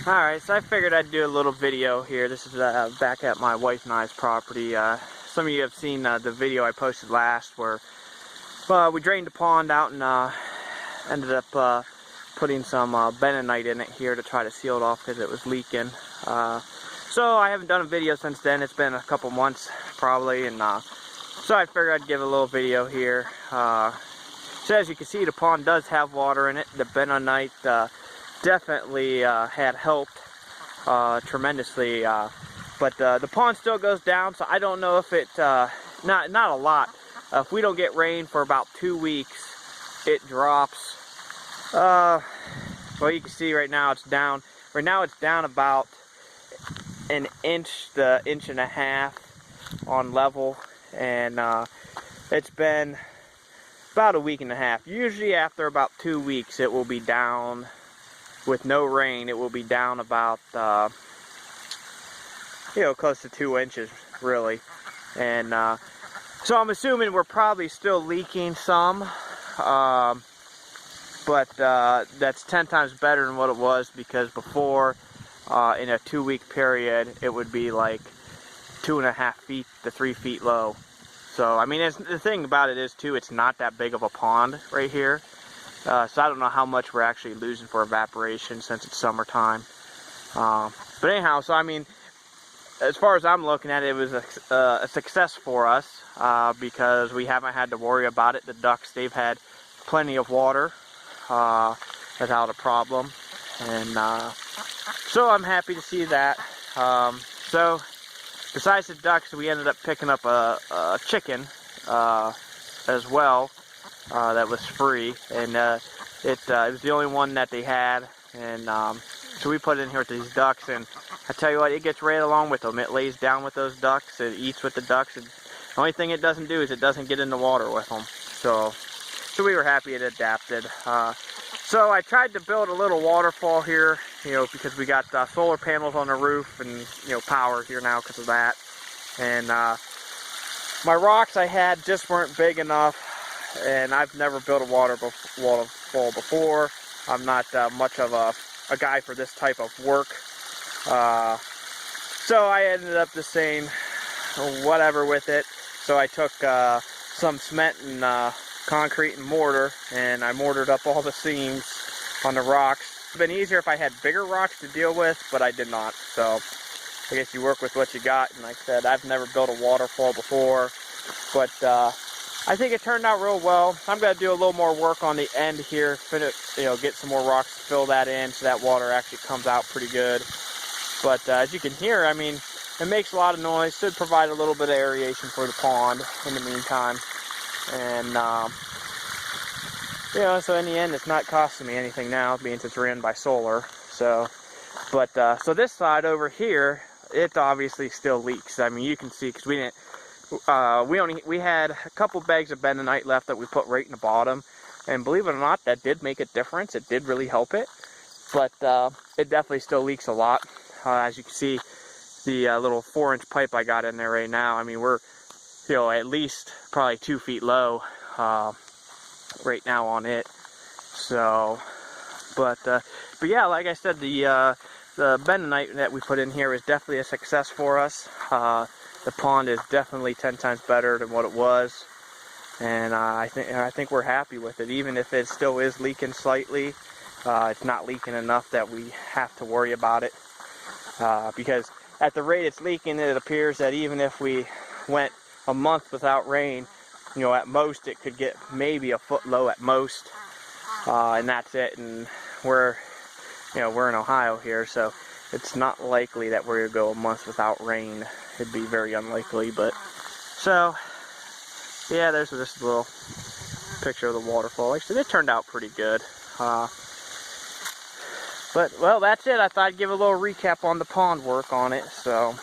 Alright, so I figured I'd do a little video here. This is back at my wife and I's property. Some of you have seen the video I posted last where we drained the pond out and ended up putting some bentonite in it here to try to seal it off because it was leaking. So I haven't done a video since then. It's been a couple months probably, and so I figured I'd give a little video here. So as you can see, the pond does have water in it. The bentonite definitely had helped tremendously, but the pond still goes down, so I don't know if it not a lot. If we don't get rain for about 2 weeks, it drops. Well, you can see right now it's down. Right now it's down about an inch to inch and a half on level, and it's been about a week and a half. Usually after about 2 weeks it will be down. With no rain, it will be down about close to 2 inches really, and so I'm assuming we're probably still leaking some, but that's 10 times better than what it was, because before in a 2 week period it would be like 2.5 feet to 3 feet low. So I mean, the thing about it is too, it's not that big of a pond right here. So I don't know how much we're actually losing for evaporation since it's summertime. But anyhow, so I mean, as far as I'm looking at it, it was a success for us because we haven't had to worry about it. The ducks, they've had plenty of water without a problem. And so I'm happy to see that. So besides the ducks, we ended up picking up a chicken as well. That was free, and it was the only one that they had, and so we put it in here with these ducks, and I tell you what, it gets right along with them. It lays down with those ducks, it eats with the ducks, and the only thing it doesn't do is it doesn't get in the water with them. So we were happy it adapted. So I tried to build a little waterfall here, because we got solar panels on the roof and power here now because of that, and my rocks I had just weren't big enough. And I've never built a waterfall before. I'm not much of a guy for this type of work. So I ended up just saying whatever with it. So I took some cement and concrete and mortar, and I mortared up all the seams on the rocks. It would have been easier if I had bigger rocks to deal with, but I did not. So I guess you work with what you got. And like I said, I've never built a waterfall before, but I think it turned out real well. I'm going to do a little more work on the end here, get some more rocks to fill that in so that water actually comes out pretty good. But as you can hear, I mean, it makes a lot of noise. Should provide a little bit of aeration for the pond in the meantime. And, so in the end, it's not costing me anything now, being since we're in by solar. So, but, so this side over here, it obviously still leaks. I mean, you can see, because we didn't, we had a couple bags of bentonite left that we put right in the bottom, and believe it or not, that did make a difference. It did really help it, but it definitely still leaks a lot. As you can see, the little 4-inch pipe I got in there right now, I mean, we're at least probably 2 feet low right now on it. So but yeah, like I said, the bentonite that we put in here is definitely a success for us. The pond is definitely 10 times better than what it was, and I think we're happy with it. Even if it still is leaking slightly, it's not leaking enough that we have to worry about it. Because at the rate it's leaking, it appears that even if we went a month without rain, at most it could get maybe a foot low at most, and that's it. And we're in Ohio here, so it's not likely that we're gonna go a month without rain. It'd be very unlikely, but so yeah, there's this little picture of the waterfall. Actually, it turned out pretty good. But well, that's it. I thought I'd give a little recap on the pond work on it. So